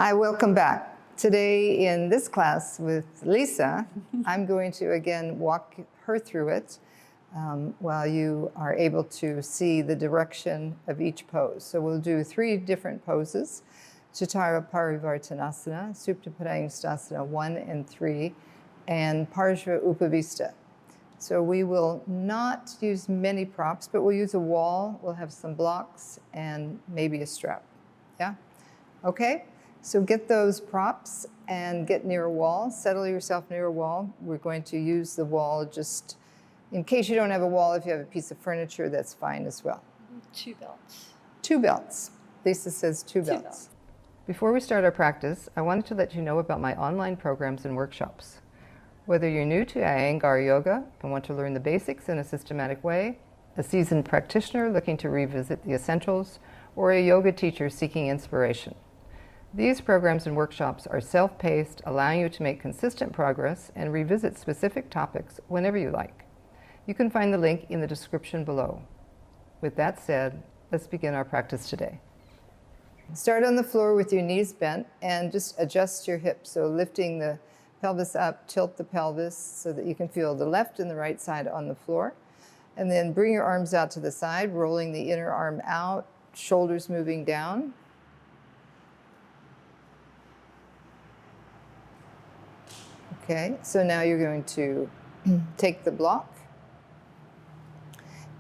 Hi, welcome back. Today in this class with Lisa, I'm going to again walk her through it while you are able to see the direction of each pose. So we'll do 3 different poses: Jathara Parivartanasana, Supta Padangusthasana I and III, and Parsva Upavistha. So we will not use many props, but we'll use a wall, we'll have some blocks, and maybe a strap. Yeah? Okay? So get those props and get near a wall. Settle yourself near a wall. We're going to use the wall just in case you don't have a wall. If you have a piece of furniture, that's fine as well. 2 belts. 2 belts. Lisa says 2 belts. Before we start our practice, I wanted to let you know about my online programs and workshops. Whether you're new to Iyengar yoga and want to learn the basics in a systematic way, a seasoned practitioner looking to revisit the essentials, or a yoga teacher seeking inspiration, these programs and workshops are self-paced, allowing you to make consistent progress and revisit specific topics whenever you like. You can find the link in the description below. With that said, let's begin our practice today. Start on the floor with your knees bent and just adjust your hips. So lifting the pelvis up, tilt the pelvis so that you can feel the left and the right side on the floor. And then bring your arms out to the side, rolling the inner arm out, shoulders moving down. Okay, so now you're going to take the block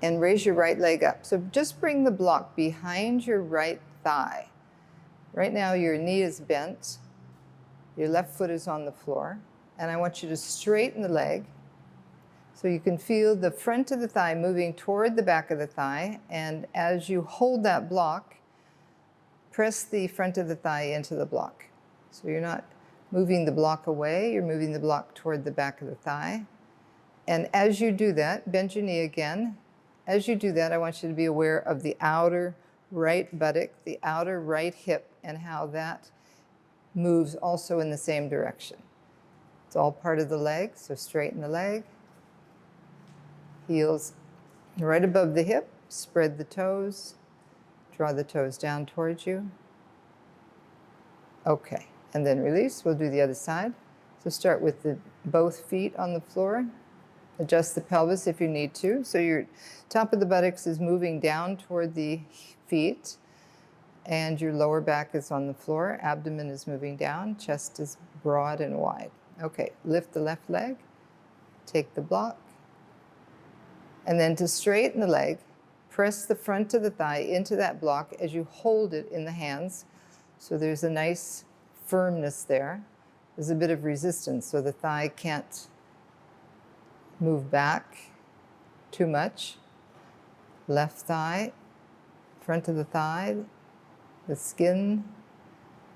and raise your right leg up. So just bring the block behind your right thigh. Right now your knee is bent, your left foot is on the floor, and I want you to straighten the leg so you can feel the front of the thigh moving toward the back of the thigh, and as you hold that block, press the front of the thigh into the block. So you're not moving the block away, you're moving the block toward the back of the thigh. And as you do that, bend your knee again. As you do that, I want you to be aware of the outer right buttock, the outer right hip, and how that moves also in the same direction. It's all part of the leg, so straighten the leg. Heels right above the hip, spread the toes, draw the toes down towards you. Okay. And then release. We'll do the other side. So start with both feet on the floor. Adjust the pelvis if you need to. So your top of the buttocks is moving down toward the feet, and your lower back is on the floor. Abdomen is moving down. Chest is broad and wide. Okay, lift the left leg. Take the block. And then to straighten the leg, press the front of the thigh into that block as you hold it in the hands. So there's a nice firmness there. There's a bit of resistance, so the thigh can't move back too much. Left thigh, front of the thigh, the skin,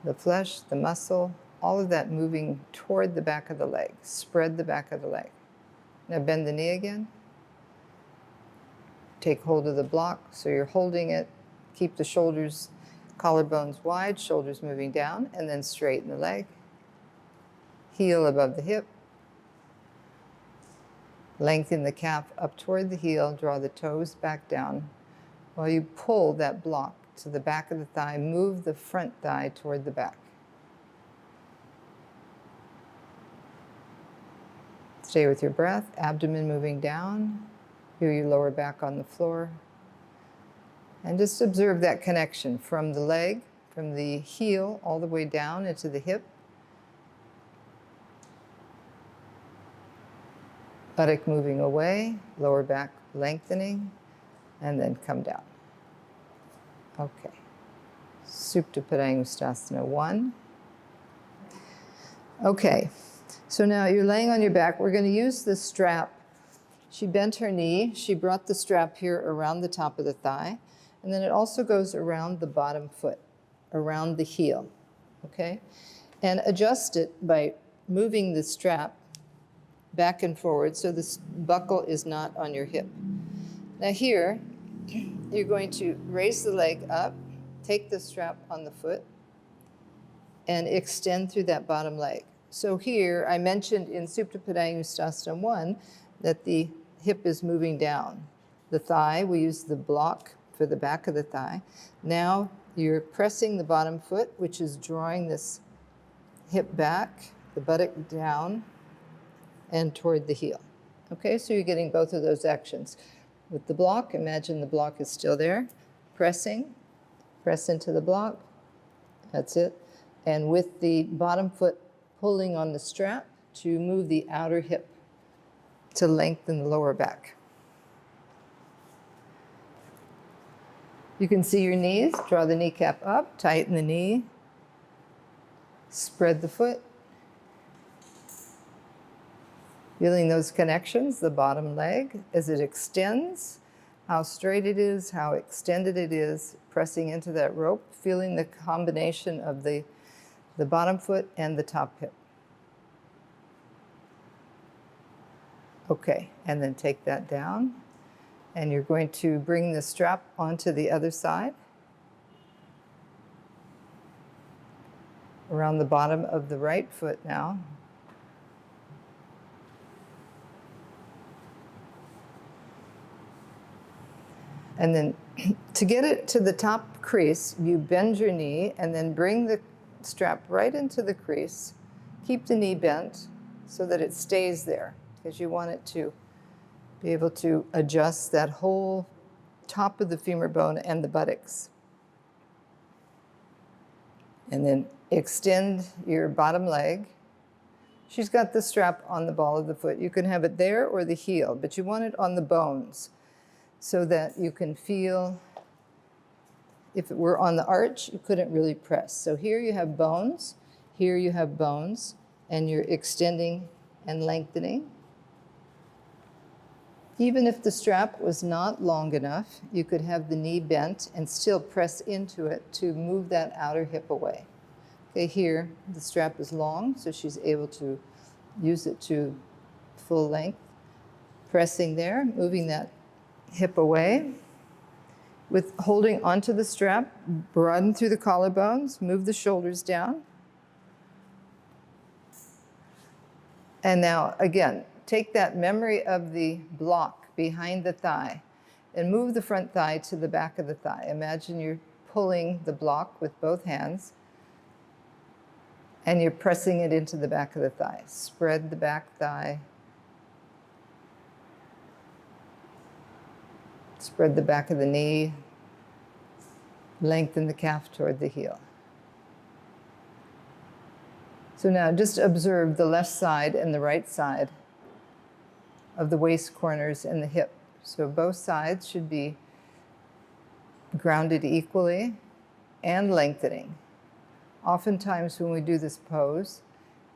the flesh, the muscle, all of that moving toward the back of the leg. Spread the back of the leg. Now bend the knee again. Take hold of the block, so you're holding it. Keep the shoulders, collarbones wide, shoulders moving down, and then straighten the leg. Heel above the hip. Lengthen the calf up toward the heel, draw the toes back down. While you pull that block to the back of the thigh, move the front thigh toward the back. Stay with your breath, abdomen moving down. Feel your lower back on the floor. And just observe that connection from the leg, from the heel, all the way down into the hip. Buttock moving away, lower back lengthening, and then come down. Okay. Supta Padangusthasana I. Okay. So now you're laying on your back. We're going to use the strap. She bent her knee. She brought the strap here around the top of the thigh. And then it also goes around the bottom foot, around the heel, okay? And adjust it by moving the strap back and forward so this buckle is not on your hip. Now here, you're going to raise the leg up, take the strap on the foot, and extend through that bottom leg. So here, I mentioned in Supta Padangusthasana I that the hip is moving down. The thigh, we use the block for the back of the thigh. Now you're pressing the bottom foot, which is drawing this hip back, the buttock down, and toward the heel. Okay, so you're getting both of those actions. With the block, imagine the block is still there. Pressing, press into the block. That's it. And with the bottom foot pulling on the strap to move the outer hip to lengthen the lower back. You can see your knees. Draw the kneecap up, tighten the knee, spread the foot. Feeling those connections, the bottom leg, as it extends, how straight it is, how extended it is, pressing into that rope, feeling the combination of the bottom foot and the top hip. Okay, and then take that down. And you're going to bring the strap onto the other side, around the bottom of the right foot now. And then to get it to the top crease, you bend your knee and then bring the strap right into the crease. Keep the knee bent so that it stays there, because you want it to be able to adjust that whole top of the femur bone and the buttocks. And then extend your bottom leg. She's got the strap on the ball of the foot. You can have it there or the heel, but you want it on the bones so that you can feel. If it were on the arch, you couldn't really press. So here you have bones, here you have bones, and you're extending and lengthening. Even if the strap was not long enough, you could have the knee bent and still press into it to move that outer hip away. Okay, here the strap is long, so she's able to use it to full length. Pressing there, moving that hip away. With holding onto the strap, broaden through the collarbones, move the shoulders down. And now, again, take that memory of the block behind the thigh and move the front thigh to the back of the thigh. Imagine you're pulling the block with both hands and you're pressing it into the back of the thigh. Spread the back thigh. Spread the back of the knee. Lengthen the calf toward the heel. So now just observe the left side and the right side of the waist corners and the hip. So both sides should be grounded equally and lengthening. Oftentimes when we do this pose,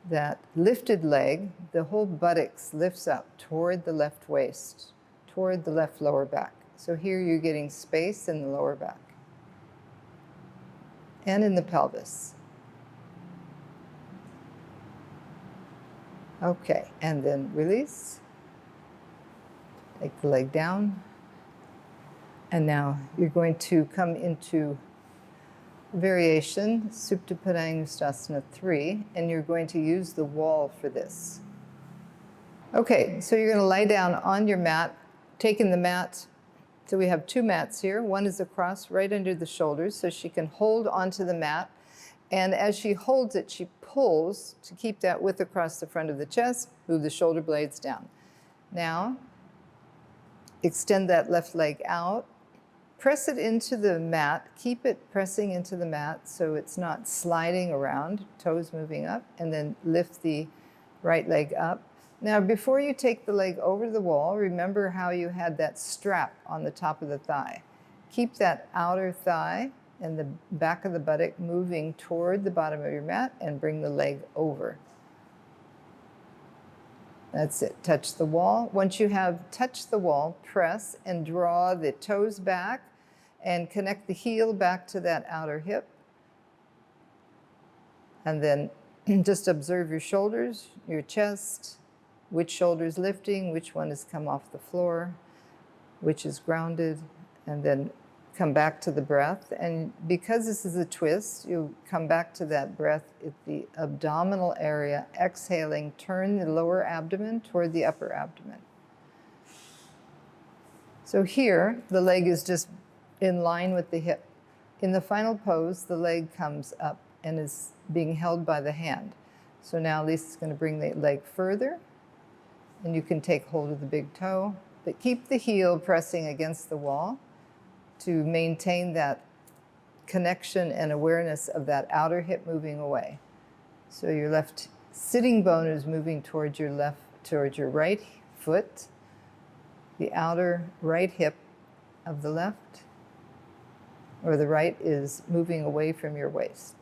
that lifted leg, the whole buttocks lifts up toward the left waist, toward the left lower back. So here you're getting space in the lower back and in the pelvis. Okay, and then release. Take the leg down. And now you're going to come into variation, Supta Padangusthasana III, and you're going to use the wall for this. Okay, so you're going to lie down on your mat, taking the mat. So we have two mats here. One is across right under the shoulders, so she can hold onto the mat. And as she holds it, she pulls to keep that width across the front of the chest, move the shoulder blades down. Now, extend that left leg out. Press it into the mat. Keep it pressing into the mat so it's not sliding around, toes moving up, and then lift the right leg up. Now, before you take the leg over the wall, remember how you had that strap on the top of the thigh. Keep that outer thigh and the back of the buttock moving toward the bottom of your mat and bring the leg over. That's it. Touch the wall. Once you have touched the wall, press and draw the toes back and connect the heel back to that outer hip. And then just observe your shoulders, your chest, which shoulder is lifting, which one has come off the floor, which is grounded, and then come back to the breath. And because this is a twist, you come back to that breath at the abdominal area, exhaling, turn the lower abdomen toward the upper abdomen. So here, the leg is just in line with the hip. In the final pose, the leg comes up and is being held by the hand. So now Lisa's going to bring the leg further, and you can take hold of the big toe, but keep the heel pressing against the wall to maintain that connection and awareness of that outer hip moving away. So your left sitting bone is moving towards your right foot, the outer right hip of the left, or the right is moving away from your waist.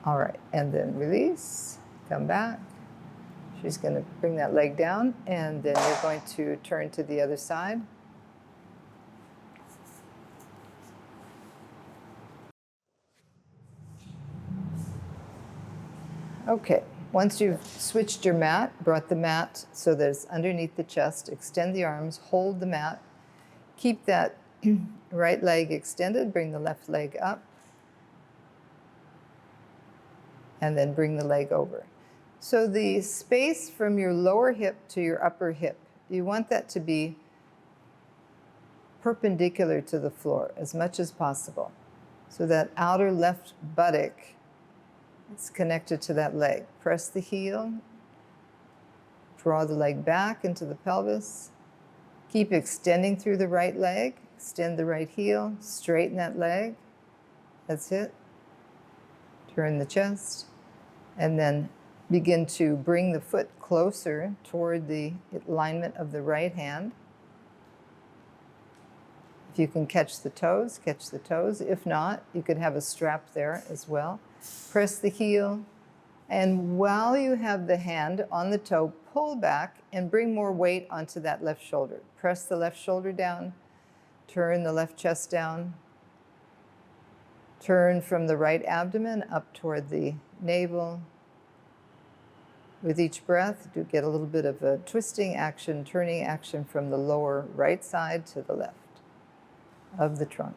All right, and then release, come back. She's going to bring that leg down, and then you're going to turn to the other side. Okay, once you've switched your mat, brought the mat so that it's underneath the chest, extend the arms, hold the mat, keep that right leg extended, bring the left leg up, and then bring the leg over. So the space from your lower hip to your upper hip, you want that to be perpendicular to the floor as much as possible. So that outer left buttock is connected to that leg. Press the heel, draw the leg back into the pelvis. Keep extending through the right leg, extend the right heel, straighten that leg. That's it. Turn the chest, and then begin to bring the foot closer toward the alignment of the right hand. If you can catch the toes, catch the toes. If not, you could have a strap there as well. Press the heel, and while you have the hand on the toe, pull back and bring more weight onto that left shoulder. Press the left shoulder down, turn the left chest down, turn from the right abdomen up toward the navel. With each breath, do get a little bit of a twisting action, turning action from the lower right side to the left of the trunk.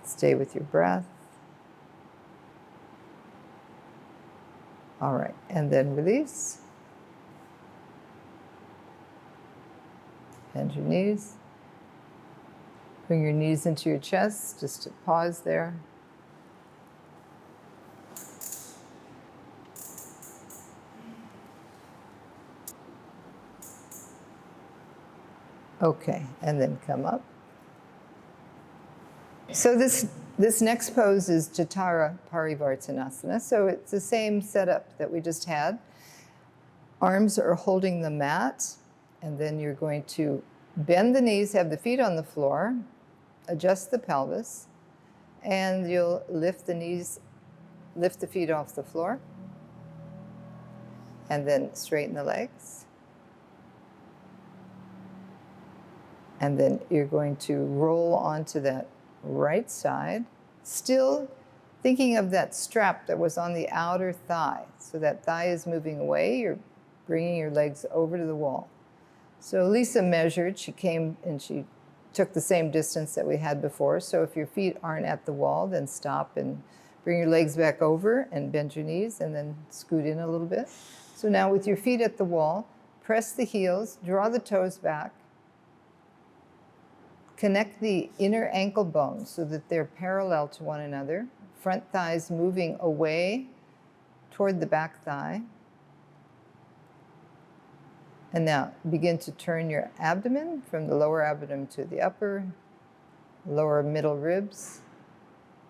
Stay with your breath. All right, and then release. Bend your knees. Bring your knees into your chest, just to pause there. Okay, and then come up. So this next pose is Jathara Parivartanasana. So it's the same setup that we just had. Arms are holding the mat, and then you're going to bend the knees, have the feet on the floor, adjust the pelvis, and you'll lift the knees, lift the feet off the floor, and then straighten the legs. And then you're going to roll onto that right side, still thinking of that strap that was on the outer thigh. So that thigh is moving away. You're bringing your legs over to the wall. So Lisa measured. She came and she took the same distance that we had before. So if your feet aren't at the wall, then stop and bring your legs back over and bend your knees and then scoot in a little bit. So now with your feet at the wall, press the heels, draw the toes back, connect the inner ankle bones so that they're parallel to one another. Front thighs moving away toward the back thigh. And now begin to turn your abdomen from the lower abdomen to the upper, lower middle ribs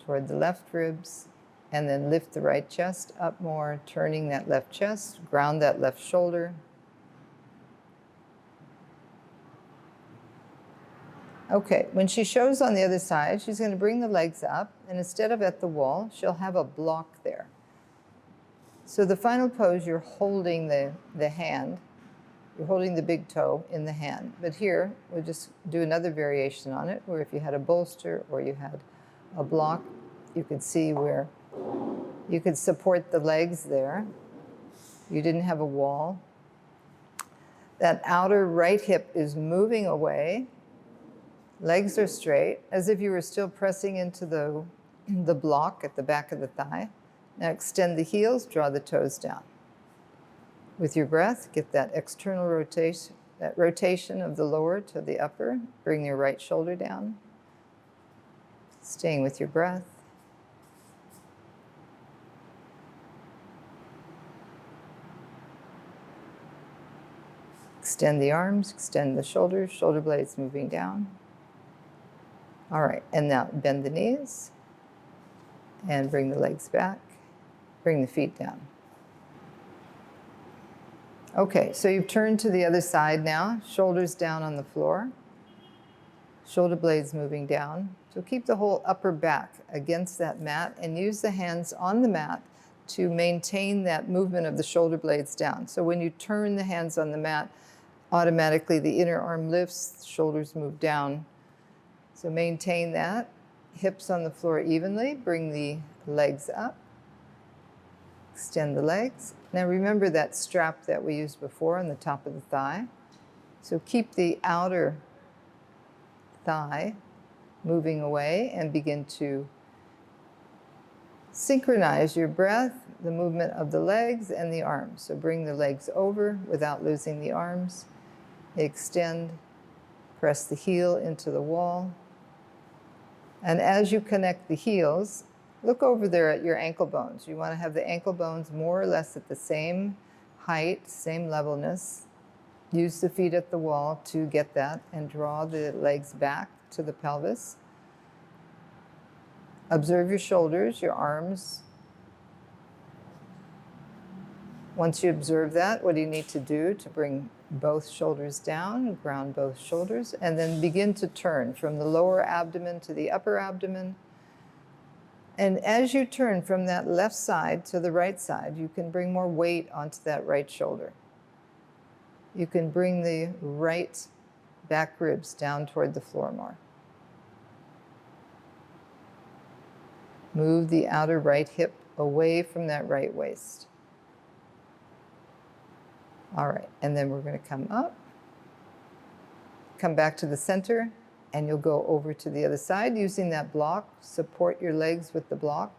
toward the left ribs, and then lift the right chest up more, turning that left chest, ground that left shoulder. Okay, when she shows on the other side, she's going to bring the legs up, and instead of at the wall, she'll have a block there. So the final pose, you're holding the hand, you're holding the big toe in the hand. But here, we'll just do another variation on it, where if you had a bolster or you had a block, you could see where you could support the legs there. You didn't have a wall. That outer right hip is moving away. Legs are straight, as if you were still pressing into the block at the back of the thigh. Now extend the heels, draw the toes down. With your breath, get that external rotation, that rotation of the lower to the upper. Bring your right shoulder down. Staying with your breath. Extend the arms, extend the shoulders, shoulder blades moving down. All right, and now bend the knees and bring the legs back. Bring the feet down. Okay, so you've turned to the other side now, shoulders down on the floor, shoulder blades moving down. So keep the whole upper back against that mat and use the hands on the mat to maintain that movement of the shoulder blades down. So when you turn the hands on the mat, automatically the inner arm lifts, shoulders move down. So maintain that. Hips on the floor evenly. Bring the legs up. Extend the legs. Now remember that strap that we used before on the top of the thigh. So keep the outer thigh moving away and begin to synchronize your breath, the movement of the legs and the arms. So bring the legs over without losing the arms. Extend, press the heel into the wall. And as you connect the heels, look over there at your ankle bones. You want to have the ankle bones more or less at the same height, same levelness. Use the feet at the wall to get that and draw the legs back to the pelvis. Observe your shoulders, your arms. Once you observe that, what do you need to do to bring both shoulders down, ground both shoulders, and then begin to turn from the lower abdomen to the upper abdomen. And as you turn from that left side to the right side, you can bring more weight onto that right shoulder. You can bring the right back ribs down toward the floor more. Move the outer right hip away from that right waist. All right, and then we're going to come up, come back to the center, and you'll go over to the other side using that block. Support your legs with the block.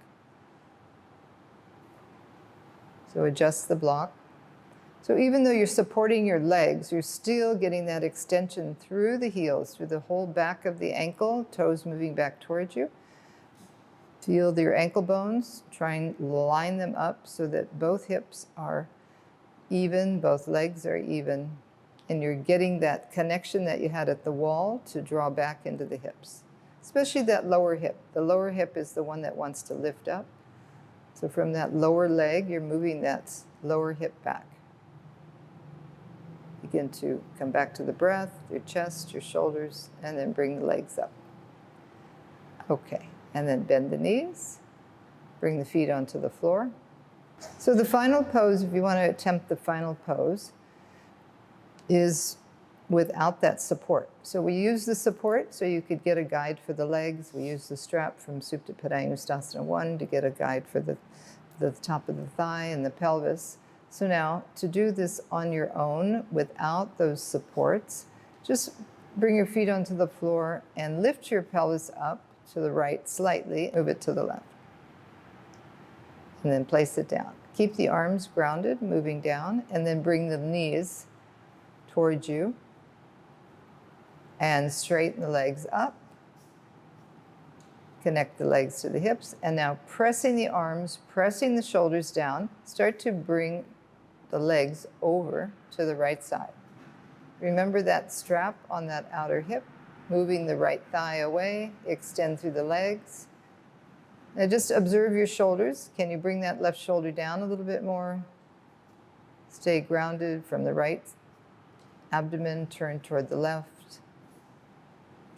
So adjust the block. So even though you're supporting your legs, you're still getting that extension through the heels, through the whole back of the ankle, toes moving back towards you. Feel your ankle bones. Try and line them up so that both hips are even, both legs are even, and you're getting that connection that you had at the wall to draw back into the hips, especially that lower hip. The lower hip is the one that wants to lift up. So from that lower leg, you're moving that lower hip back. Begin to come back to the breath, your chest, your shoulders, and then bring the legs up. Okay, and then bend the knees, bring the feet onto the floor. So the final pose, if you want to attempt the final pose, is without that support. So we use the support so you could get a guide for the legs. We use the strap from Supta Padangusthasana I to get a guide for the top of the thigh and the pelvis. So now, to do this on your own without those supports, just bring your feet onto the floor and lift your pelvis up to the right slightly, move it to the left. And then place it down. Keep the arms grounded, moving down, and then bring the knees towards you and straighten the legs up. Connect the legs to the hips, and now pressing the arms, pressing the shoulders down, start to bring the legs over to the right side. Remember that strap on that outer hip, moving the right thigh away, extend through the legs. Now just observe your shoulders. Can you bring that left shoulder down a little bit more? Stay grounded from the right abdomen, turn toward the left.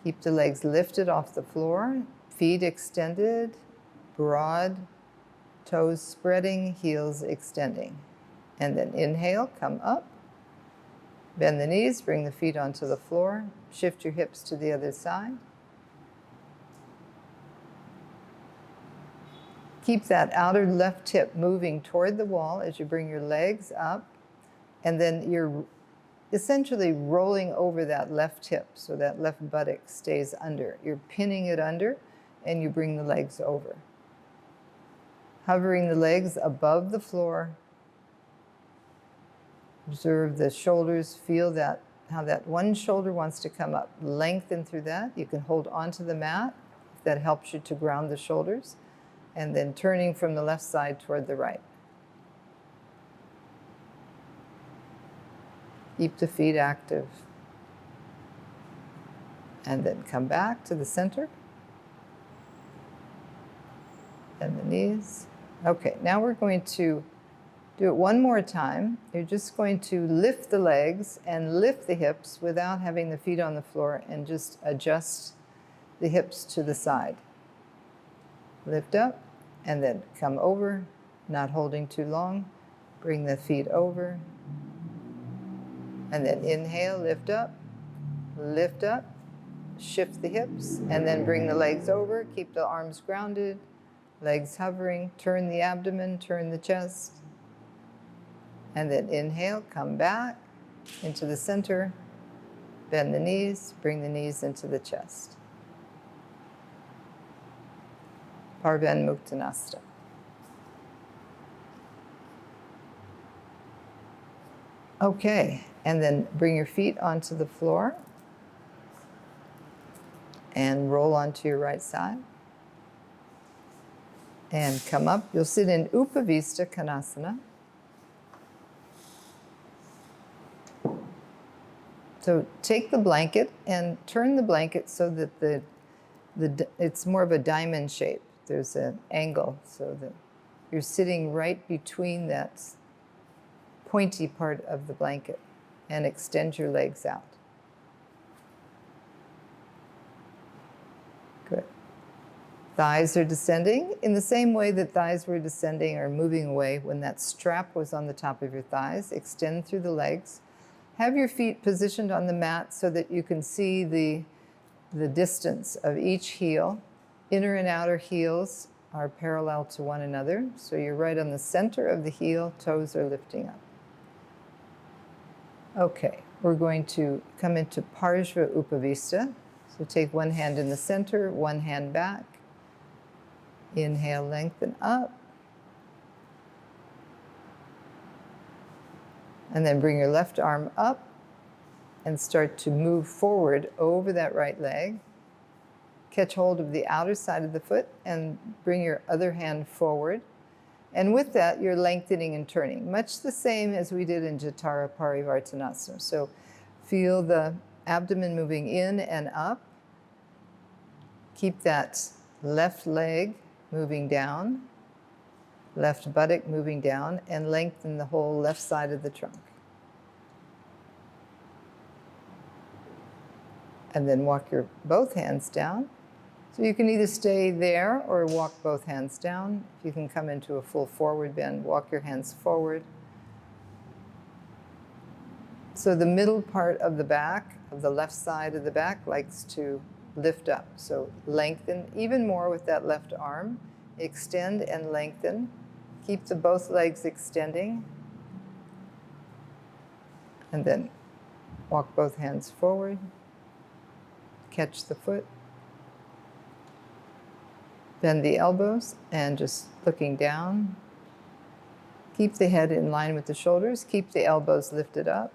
Keep the legs lifted off the floor, feet extended, broad, toes spreading, heels extending. And then inhale, come up. Bend the knees, bring the feet onto the floor. Shift your hips to the other side. Keep that outer left hip moving toward the wall as you bring your legs up. And then you're essentially rolling over that left hip so that left buttock stays under. You're pinning it under and you bring the legs over. Hovering the legs above the floor. Observe the shoulders, feel that how that one shoulder wants to come up. Lengthen through that. You can hold onto the mat if that helps you to ground the shoulders. And then turning from the left side toward the right. Keep the feet active. And then come back to the center. And the knees. Okay, now we're going to do it one more time. You're just going to lift the legs and lift the hips without having the feet on the floor, and just adjust the hips to the side. Lift up and then come over, not holding too long. Bring the feet over. And then inhale, lift up, shift the hips, and then bring the legs over. Keep the arms grounded, legs hovering. Turn the abdomen, turn the chest. And then inhale, come back into the center, bend the knees, bring the knees into the chest. Parsva Upavistha. Okay, and then bring your feet onto the floor and roll onto your right side. And come up. You'll sit in Upavistha Konasana. So take the blanket and turn the blanket so that it's more of a diamond shape. There's an angle so that you're sitting right between that pointy part of the blanket, and extend your legs out. Good. Thighs are descending in the same way that thighs were descending or moving away when that strap was on the top of your thighs. Extend through the legs. Have your feet positioned on the mat so that you can see the distance of each heel. Inner and outer heels are parallel to one another, so you're right on the center of the heel, toes are lifting up. Okay, we're going to come into Parsva Upavistha. So take one hand in the center, one hand back. Inhale, lengthen up. And then bring your left arm up and start to move forward over that right leg. Catch hold of the outer side of the foot and bring your other hand forward. And with that, you're lengthening and turning, much the same as we did in Jathara Parivartanasana. So feel the abdomen moving in and up. Keep that left leg moving down, left buttock moving down, and lengthen the whole left side of the trunk. And then walk your both hands down. So you can either stay there or walk both hands down. If you can come into a full forward bend, walk your hands forward. So the middle part of the back, of the left side of the back, likes to lift up. So lengthen even more with that left arm. Extend and lengthen. Keep the both legs extending. And then walk both hands forward. Catch the foot. Bend the elbows and just looking down. Keep the head in line with the shoulders. Keep the elbows lifted up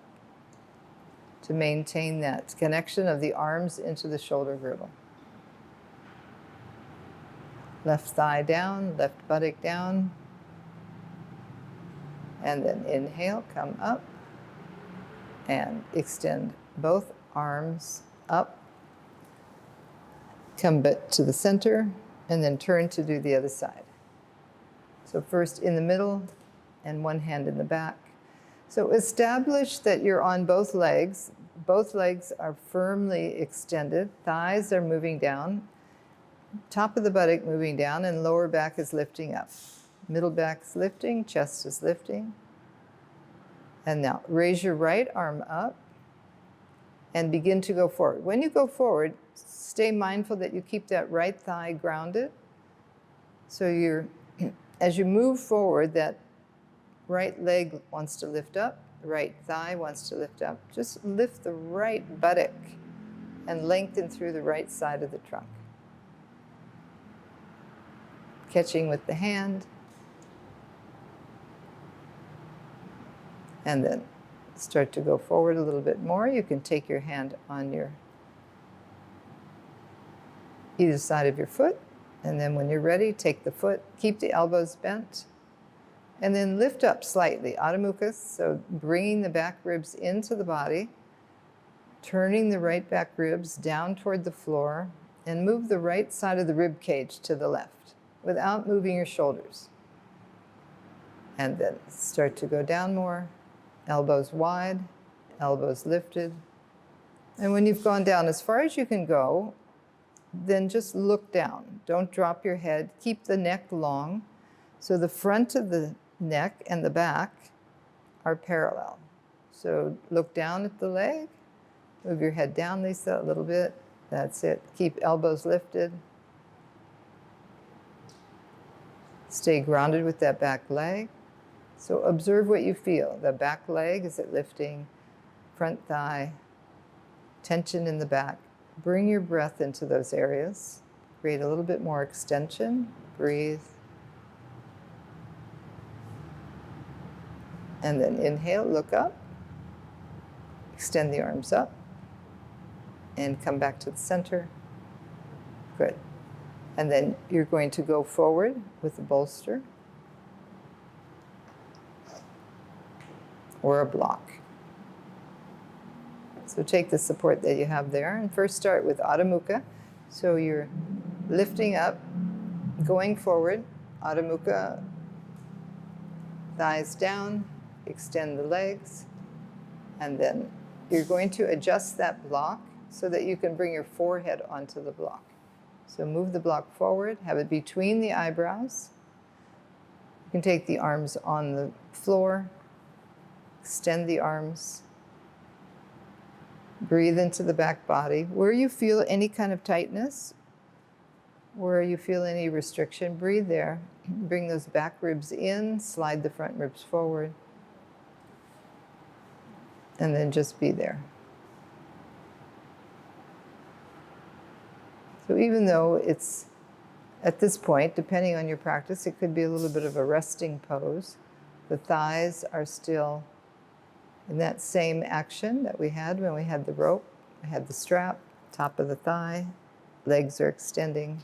to maintain that connection of the arms into the shoulder girdle. Left thigh down, left buttock down. And then inhale, come up and extend both arms up. Come back to the center. And then turn to do the other side. So first in the middle and one hand in the back. So establish that you're on both legs. Both legs are firmly extended. Thighs are moving down. Top of the buttock moving down, and lower back is lifting up. Middle back is lifting, chest is lifting. And now raise your right arm up and begin to go forward. When you go forward, stay mindful that you keep that right thigh grounded. So as you move forward, that right leg wants to lift up, the right thigh wants to lift up. Just lift the right buttock and lengthen through the right side of the trunk. Catching with the hand. And then Start to go forward a little bit more. You can take your hand on your either side of your foot, and then when you're ready, take the foot, keep the elbows bent, and then lift up slightly, Adho Mukha, so bringing the back ribs into the body, turning the right back ribs down toward the floor, and move the right side of the rib cage to the left without moving your shoulders. And then start to go down more, elbows wide, elbows lifted. And when you've gone down as far as you can go, then just look down. Don't drop your head. Keep the neck long. So the front of the neck and the back are parallel. So look down at the leg. Move your head down, Lisa, a little bit. That's it. Keep elbows lifted. Stay grounded with that back leg. So observe what you feel. The back leg, is it lifting? Front thigh, tension in the back. Bring your breath into those areas. Create a little bit more extension. Breathe. And then inhale, look up. Extend the arms up. And come back to the center. Good. And then you're going to go forward with the bolster or a block. So take the support that you have there and first start with Adho Mukha. So you're lifting up, going forward, Adho Mukha, thighs down, extend the legs, and then you're going to adjust that block so that you can bring your forehead onto the block. So move the block forward, have it between the eyebrows. You can take the arms on the floor, extend the arms, breathe into the back body. Where you feel any kind of tightness, where you feel any restriction, breathe there. Bring those back ribs in, slide the front ribs forward, and then just be there. So even though it's, at this point, depending on your practice, it could be a little bit of a resting pose. The thighs are still in that same action that we had when we had the rope. I had the strap, top of the thigh, legs are extending.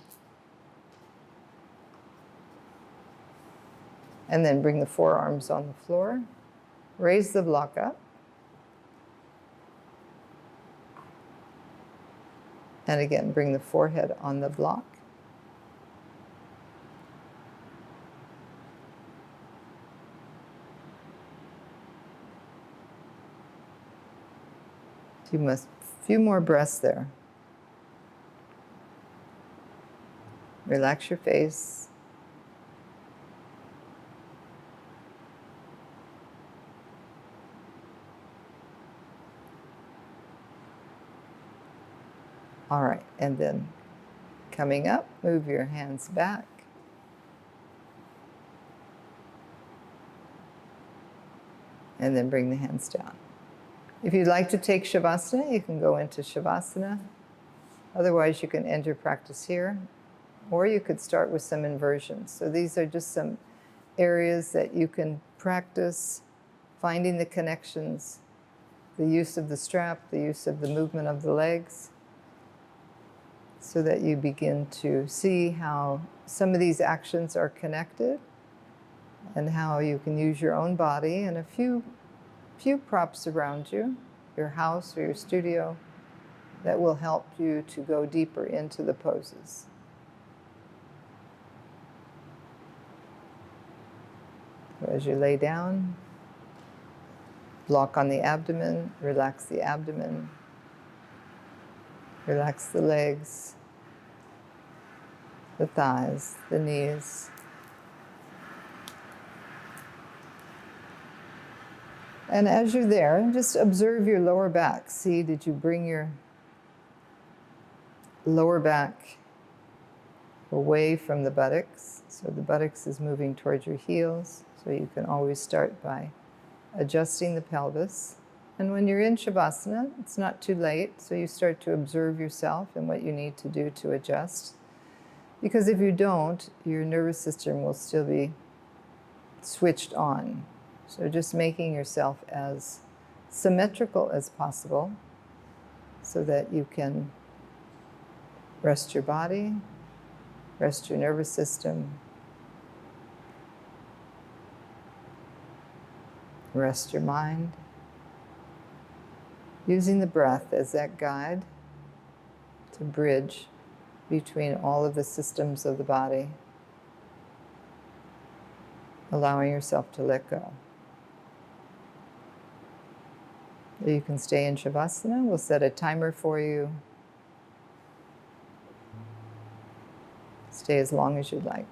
And then bring the forearms on the floor. Raise the block up. And again, bring the forehead on the block. Few more breaths there. Relax your face. All right, and then coming up, move your hands back. And then bring the hands down. If you'd like to take Savasana, you can go into Savasana. Otherwise, you can end your practice here. Or you could start with some inversions. So these are just some areas that you can practice finding the connections, the use of the strap, the use of the movement of the legs, so that you begin to see how some of these actions are connected and how you can use your own body and a few props around you, your house or your studio, that will help you to go deeper into the poses. So as you lay down, block on the abdomen, relax the abdomen, relax the legs, the thighs, the knees. And as you're there, just observe your lower back. See, did you bring your lower back away from the buttocks? So the buttocks is moving towards your heels. So you can always start by adjusting the pelvis. And when you're in Shavasana, it's not too late. So you start to observe yourself and what you need to do to adjust. Because if you don't, your nervous system will still be switched on. So just making yourself as symmetrical as possible so that you can rest your body, rest your nervous system, rest your mind, using the breath as that guide to bridge between all of the systems of the body, allowing yourself to let go. You can stay in Savasana. We'll set a timer for you. Stay as long as you'd like.